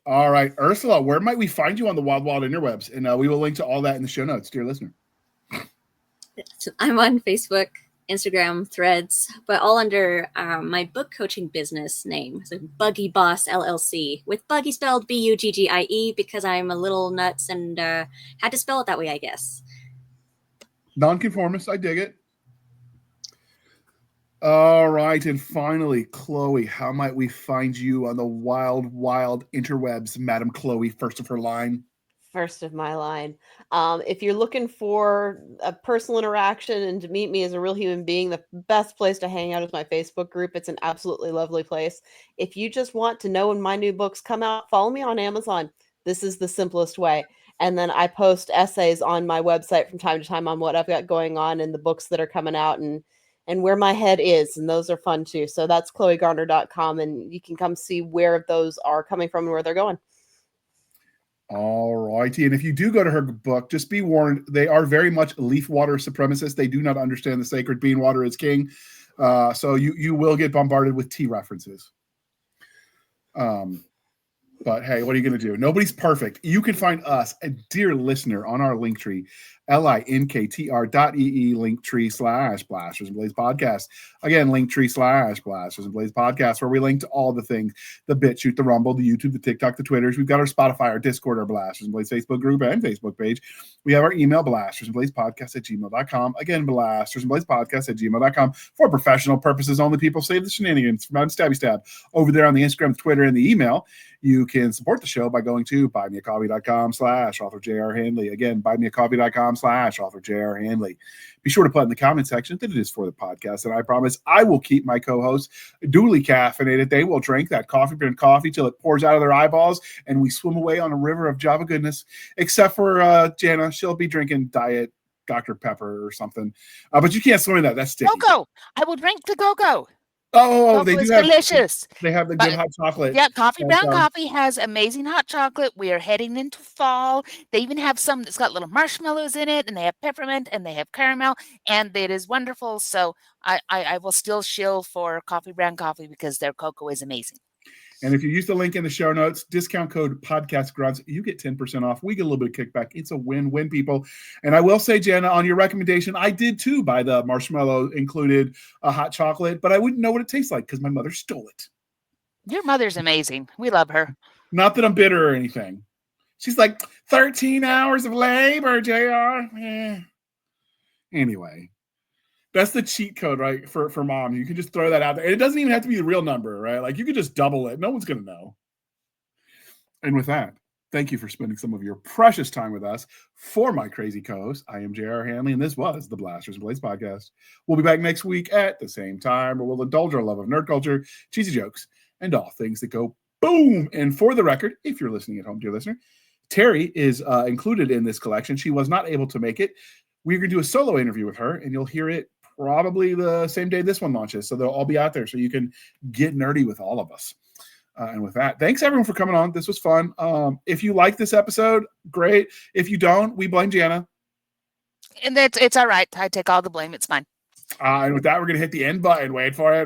All right, Ursula, where might we find you on the Wild Wild interwebs? And we will link to all that in the show notes, dear listener. I'm on Facebook, Instagram, Threads, but all under my book coaching business name, so Buggy Boss LLC, with Buggy spelled Buggie, because I'm a little nuts and had to spell it that way, I guess. Nonconformist, I dig it. All right, and finally, Chloe, how might we find you on the Wild Wild interwebs, Madam Chloe, first of her line? First of my line. If you're looking for a personal interaction and to meet me as a real human being, the best place to hang out is my Facebook group. It's an absolutely lovely place. If you just want to know when my new books come out, follow me on Amazon. This is the simplest way. And then I post essays on my website from time to time on what I've got going on and the books that are coming out and where my head is. And those are fun too. So that's chloegarner.com, and you can come see where those are coming from and where they're going. All righty. And if you do go to her book, just be warned, they are very much leaf water supremacists. They do not understand the sacred bean water is king. So you will get bombarded with tea references. But hey, what are you going to do? Nobody's perfect. You can find us, a dear listener, on our link tree, linktr.ee linktree/Blasters and Blaze Podcast. Again, linktree/Blasters and Blaze Podcast, where we link to all the things: the BitChute, the Rumble, the YouTube, the TikTok, the Twitters. We've got our Spotify, our Discord, our Blasters and Blaze Facebook group and Facebook page. We have our email, blastersandblazepodcast@gmail.com. Again, blastersandblazepodcast@gmail.com. For professional purposes only, people save the shenanigans from Stabby Stab over there on the Instagram, Twitter, and the email. You can support the show by going to buymeacoffee.com/author J.R. Handley. Again, buymeacoffee.com/author J.R. Handley. Be sure to put in the comment section that it is for the podcast, and I promise I will keep my co-hosts duly caffeinated. They will drink that coffee brand coffee till it pours out of their eyeballs, and we swim away on a river of Java goodness, except for Jana. She'll be drinking Diet Dr. Pepper or something. But you can't swim in that. That's sticky. Go-Go. I will drink the Go-Go. Oh, they do have delicious. They have the good hot chocolate. Yeah, Brown Coffee has amazing hot chocolate. We are heading into fall. They even have some that's got little marshmallows in it, and they have peppermint, and they have caramel, and it is wonderful. So I will still shill for Brown Coffee because their cocoa is amazing. And if you use the link in the show notes, discount code PodcastGrunts, you get 10% off. We get a little bit of kickback. It's a win-win, people. And I will say, Jana, on your recommendation, I did too buy the marshmallow included hot chocolate, but I wouldn't know what it tastes like because my mother stole it. Your mother's amazing. We love her. Not that I'm bitter or anything. She's like, 13 hours of labor, JR. Anyway. That's the cheat code, right, for mom. You can just throw that out there. And it doesn't even have to be the real number, right? Like, you could just double it. No one's going to know. And with that, thank you for spending some of your precious time with us. For my crazy co-host, I am J.R. Handley, and this was the Blasters and Blaze Podcast. We'll be back next week at the same time, where we'll indulge our love of nerd culture, cheesy jokes, and all things that go boom. And for the record, if you're listening at home, dear listener, Terry is included in this collection. She was not able to make it. We're going to do a solo interview with her, and you'll hear it probably the same day this one launches. So they'll all be out there so you can get nerdy with all of us. And with that, thanks everyone for coming on. This was fun. If you like this episode, great. If you don't, we blame Jana. And it's all right. I take all the blame. It's fine. And with that, we're going to hit the end button. Wait for it.